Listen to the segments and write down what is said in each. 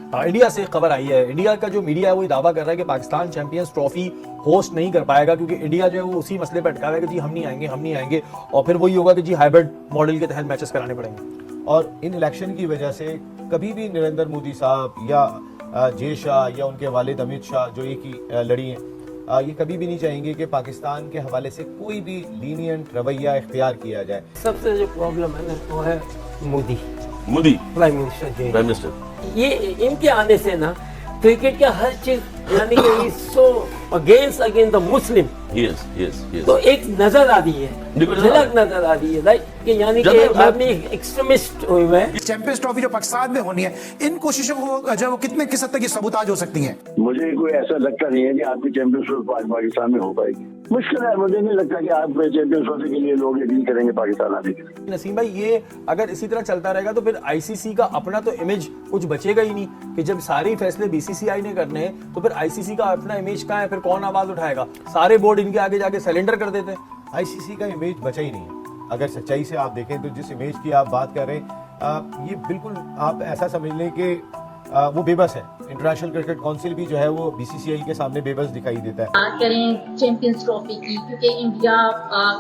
India से खबर आई है, इंडिया का जो मीडिया है वो दावा कर रहा है कि पाकिस्तान चैंपियंस ट्रॉफी होस्ट नहीं कर पाएगा क्योंकि इंडिया जो है वो उसी मसले पर अटका हुआ है कि जी हम नहीं आएंगे और फिर वही होगा कि जी हाइब्रिड मॉडल के तहत मैचेस कराने पड़ेंगे। और इन इलेक्शन की वजह से कभी भी नरेंद्र मोदी साहब या जय शाह या उनके वालिद अमित शाह जो एक ही लड़ी हैं, ये कभी भी नहीं चाहेंगे कि पाकिस्तान के हवाले से कोई भी लीनियंट रवैया इख्तियार किया जाए। सबसे जो प्रॉब्लम है ना वो है मोदी प्राइम प्राइम मिनिस्टर। ये इनके आने से ना क्रिकेट का हर चीज यानी कि so against the Muslim yes तो एक नजर आ रही है, झलक नजर आ रही है राइट कि यानी कि आदमी एक्सट्रीमिस्ट हुए हुए हैं। चैंपियंस ट्रॉफी जो पाकिस्तान में होनी है, इन कोशिशों को जो कितने किस हद तक ये सबूताज हो सकती हैं? मुझे कोई ऐसा लगता नहीं है कि आपकी चैंपियंस ट्रॉफी पाकिस्तान में हो पाएगी। मुश्किल है, मुझे नहीं लगता कि आप चैंपियंस ट्रॉफी के लिए लोग यकीन करेंगे पाकिस्तान आने के लिए। नसीम भाई, ये अगर इसी तरह चलता रहेगा तो फिर आईसीसी का अपना तो इमेज कुछ बचेगा ही नहीं कि जब सारे फैसले बीसीसीआई ने करने हैं तो फिर आईसीसी का अपना इमेज कहाँ है, फिर कौन आवाज उठाएगा? सारे बोर्ड इनके आगे जाके सरेंडर कर देते हैं। आईसीसी का इमेज बचा ही नहीं है। अगर सच्चाई से आप देखें तो जिस इमेज की आप बात कर रहे हैं, ये बिल्कुल आप ऐसा समझ लें कि वो बेबस है। इंटरनेशनल क्रिकेट काउंसिल भी जो है वो बीसीसीआई के सामने बेबस दिखाई देता है। बात करें चैंपियंस ट्रॉफी की, क्योंकि इंडिया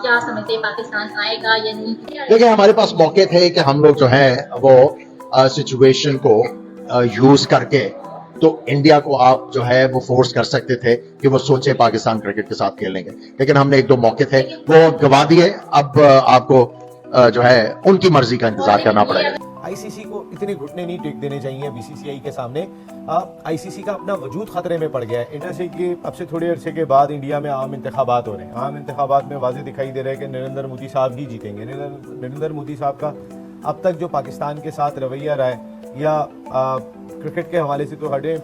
क्या समझते हैं पाकिस्तान आएगा या नहीं? देखिए, हमारे पास मौके थे कि हम लोग जो है वो सिचुएशन को यूज करके तो इंडिया को आप जो है वो फोर्स कर सकते थे कि वो सोचे पाकिस्तान क्रिकेट के साथ खेलेंगे, लेकिन हमने एक दो मौके थे वो गवा दिए। अब आपको जो है उनकी मर्जी का इंतजार करना पड़ेगा। आईसीसी को इतने घुटने नहीं टेक देने चाहिए बीसीसीआई के सामने। आईसीसी का अपना वजूद खतरे में पड़ गया है। इंडिया से कि अब से थोड़े अरसे के बाद इंडिया में आम इंतखाबात हो रहे हैं। आम इंतखाबात में वाज़ेह दिखाई दे रहा है कि नरेंद्र मोदी साहब ही जीतेंगे। नरेंद्र मोदी साहब का अब तक जो पाकिस्तान के साथ रवैया रहा है या क्रिकेट के हवाले से तो हटे,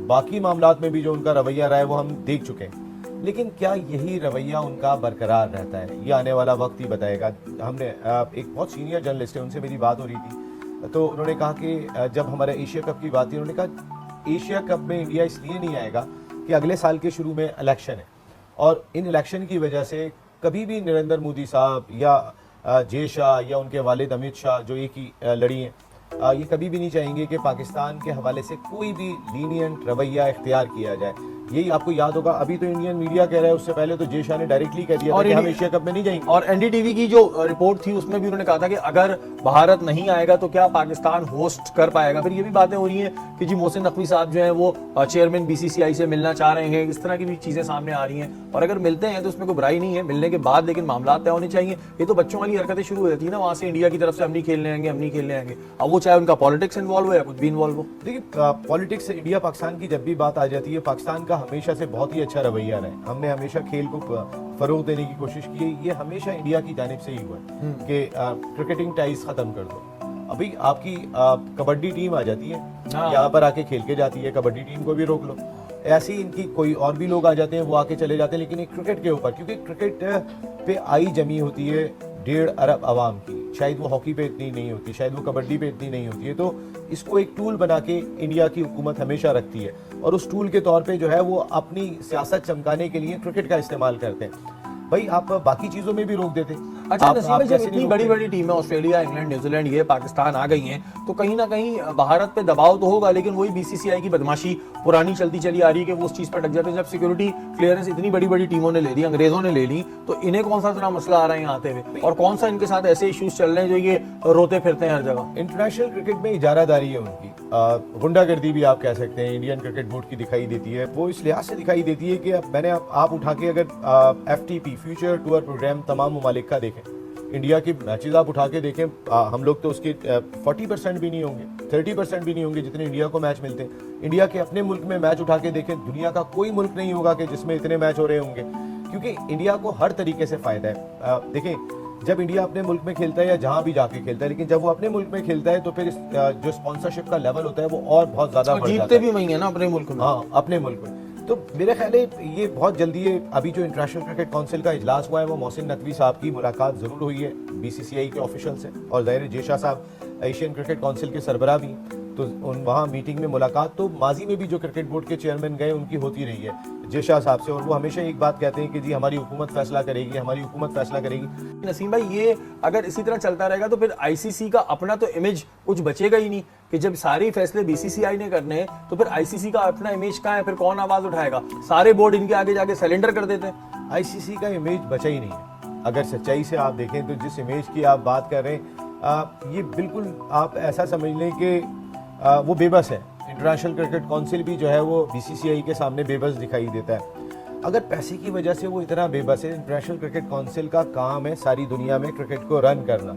बाकी मामलात में भी जो उनका रवैया रहा है वो हम देख चुके हैं। लेकिन क्या यही रवैया उनका बरकरार रहता है, ये आने वाला वक्त ही बताएगा। हमने एक बहुत सीनियर जर्नलिस्ट है, उनसे मेरी बात हो रही थी तो उन्होंने कहा कि जब हमारे एशिया कप की बात थी, उन्होंने कहा एशिया कप में इंडिया इसलिए नहीं आएगा कि अगले साल के शुरू में इलेक्शन है और इन इलेक्शन की वजह से कभी भी नरेंद्र मोदी साहब या जय शाह या उनके वालिद अमित शाह जो एक ही लड़ी हैं, ये कभी भी नहीं चाहेंगे कि पाकिस्तान के हवाले से कोई भी लीनियंट रवैया इख्तियार किया जाए। यही आपको याद होगा, अभी तो इंडियन मीडिया कह रहा है, उससे पहले तो जय शाह ने डायरेक्टली कह दिया था कि हम एशिया कप में नहीं जाएंगे। और एनडीटीवी की जो रिपोर्ट थी उसमें भी उन्होंने कहा था कि अगर भारत नहीं आएगा तो क्या पाकिस्तान होस्ट कर पाएगा। फिर ये भी बातें हो रही हैं कि जी मोहसिन नकवी साहब जो है वो चेयरमैन बीसीसीआई से मिलना चाह रहे हैं। इस तरह की भी चीजें सामने आ रही हैं और अगर मिलते हैं तो उसमें कोई बुराई नहीं है मिलने के बाद, लेकिन मामला तय होने चाहिए। ये तो बच्चों वाली हरकतें शुरू हो जाती है ना वहां से, इंडिया की तरफ से हम नहीं खेलने आएंगे। अब वो चाहे उनका पॉलिटिक्स इन्वॉल्व हो या कुछ भी इन्वॉल्व हो। देखिए, पॉलिटिक्स इंडिया पाकिस्तान की जब भी बात आ जाती है, पाकिस्तान का हमेशा से बहुत ही अच्छा रवैया रहा है। हमने हमेशा खेल को फरोग देने की कोशिश की है। ये हमेशा इंडिया की जानिब से ही हुआ है कि क्रिकेटिंग टाइज खत्म कर दो। अभी आपकी कबड्डी टीम आ जाती है, यहाँ पर आके खेल के जाती है, कबड्डी टीम को भी रोक लो। ऐसे ही इनकी कोई और भी लोग आ जाते हैं, वो आके चले जाते हैं, लेकिन एक क्रिकेट के ऊपर, क्योंकि क्रिकेट पे आई जमी होती है 1.5 अरब आवाम की। शायद वो हॉकी पे इतनी नहीं होती, शायद वो कबड्डी पे इतनी नहीं होती है। तो इसको एक टूल बना के इंडिया की हुकूमत हमेशा रखती है और उस टूल के तौर पे जो है वो अपनी सियासत चमकाने के लिए क्रिकेट का इस्तेमाल करते हैं। भाई आप बाकी चीजों में भी रोक देते। अच्छा नसीम भाई, जब इतनी बड़ी बड़ी टीमें ऑस्ट्रेलिया, इंग्लैंड, न्यूजीलैंड, ये पाकिस्तान आ गई हैं तो कहीं ना कहीं भारत पे दबाव तो होगा, लेकिन वही बीसीसीआई की बदमाशी पुरानी चलती चली आ रही है कि वो उस चीज पर अटक जाते हैं। जब सिक्योरिटी क्लियरेंस इतनी बड़ी बड़ी टीमों ने ले ली, अंग्रेजों ने ले ली, तो इन्हें कौन सा इतना मसला आ रहा है यहाँ आते हुए, और कौन सा इनके साथ ऐसे इश्यूज चल रहे हैं जो ये रोते फिरते हैं हर जगह। इंटरनेशनल क्रिकेट में इजारादारी है उनकी, गुंडागर्दी भी आप कह सकते हैं, इंडियन क्रिकेट बोर्ड की दिखाई देती है। वो इस लिहाज से दिखाई देती है कि आप उठा के अगर FTP फ्यूचर टूर प्रोग्राम तमाम ममालिक का देखें, इंडिया की मैचेस आप उठा के देखें, हम लोग तो उसके 40% भी नहीं होंगे, 30% भी नहीं होंगे जितने इंडिया को मैच मिलते हैं। इंडिया के अपने मुल्क में मैच उठा के देखें, दुनिया का कोई मुल्क नहीं होगा कि जिसमें इतने मैच हो रहे होंगे, क्योंकि इंडिया को हर तरीके से फायदा है। देखें, जब इंडिया अपने मुल्क में खेलता है या जहां भी जाके खेलता है, लेकिन जब वो अपने मुल्क में खेलता है तो फिर जो स्पॉन्सरशिप का लेवल होता है वो और बहुत ज्यादा बढ़ जाता है। जीतते भी वही है ना अपने मुल्क में। हाँ, अपने मुल्क में। तो मेरे ख्याल है ये बहुत जल्दी है। अभी जो इंटरनेशनल क्रिकेट काउंसिल का इजलास हुआ है वो मोहसिन नकवी साहब की मुलाकात जरूर हुई है बीसीसीआई के ऑफिशियल से, और ज़ाहिर जय शाह साहब एशियन क्रिकेट काउंसिल के सरबराह भी। तो वहाँ मीटिंग में मुलाकात तो माजी में भी जो क्रिकेट बोर्ड के चेयरमैन गए उनकी होती रही है जेशा साहब से, और वो हमेशा एक बात कहते हैं कि जी हमारी हुकूमत फैसला करेगी, हमारी हुकूमत फैसला करेगी। नसीम भाई, ये अगर इसी तरह चलता रहेगा तो फिर आईसीसी का अपना तो इमेज कुछ बचेगा ही नहीं, कि जब सारे फैसले बीसीसीआई ने करने हैं तो फिर आईसीसी का अपना इमेज कहाँ है, फिर कौन आवाज उठाएगा? सारे बोर्ड इनके आगे जाके सरेंडर कर देते हैं। आईसीसी का इमेज बचा ही नहीं है। अगर सच्चाई से आप देखें तो जिस इमेज की आप बात कर रहे हैं, ये बिल्कुल आप ऐसा समझ लें कि वो बेबस है। इंटरनेशनल क्रिकेट काउंसिल भी जो है वो बीसीसीआई के सामने बेबस दिखाई देता है। अगर पैसे की वजह से वो इतना बेबस है, इंटरनेशनल क्रिकेट काउंसिल का काम है सारी दुनिया में क्रिकेट को रन करना।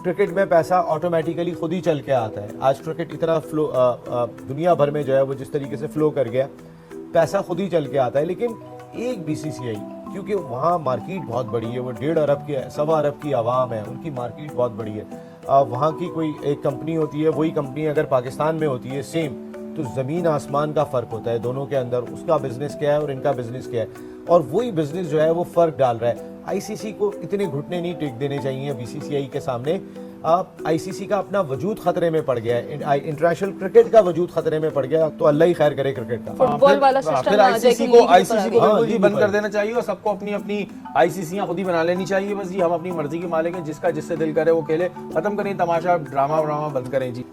क्रिकेट में पैसा ऑटोमेटिकली खुद ही चल के आता है। आज क्रिकेट इतना फ्लो दुनिया भर में जो है वो जिस तरीके से फ्लो कर गया, पैसा खुद ही चल के आता है। लेकिन एक बीसीसीआई, क्योंकि वहाँ मार्केट बहुत बड़ी है, वो 1.5 अरब की 1.25 अरब की आवाम है, उनकी मार्केट बहुत बड़ी है। वहाँ की कोई एक कंपनी होती है, वही कंपनी अगर पाकिस्तान में होती है सेम, तो ज़मीन आसमान का फ़र्क होता है दोनों के अंदर। उसका बिजनेस क्या है और इनका बिजनेस क्या है, और वही बिजनेस जो है वो फ़र्क डाल रहा है। आईसीसी को इतने घुटने नहीं टेक देने चाहिए बीसीसीआई के सामने। आईसीसी का अपना वजूद खतरे में पड़ गया है, इंटरनेशनल क्रिकेट का वजूद खतरे में पड़ गया, तो अल्लाह ही खैर करे क्रिकेट का। फुटबॉल वाला सिस्टम फिर आ जाए आईसीसी कि को लीग ऊपर आ आईसीसी को गई। बिल्कुल जी लीग बंद ऊपर। कर देना चाहिए और सबको अपनी अपनी आईसीसीयां खुद ही बना लेनी चाहिए। बस जी हम अपनी मर्जी के मालिक हैं, जिसका जिससे दिल करे वो खेले। खत्म करें तमाशा, ड्रामा बंद करें जी।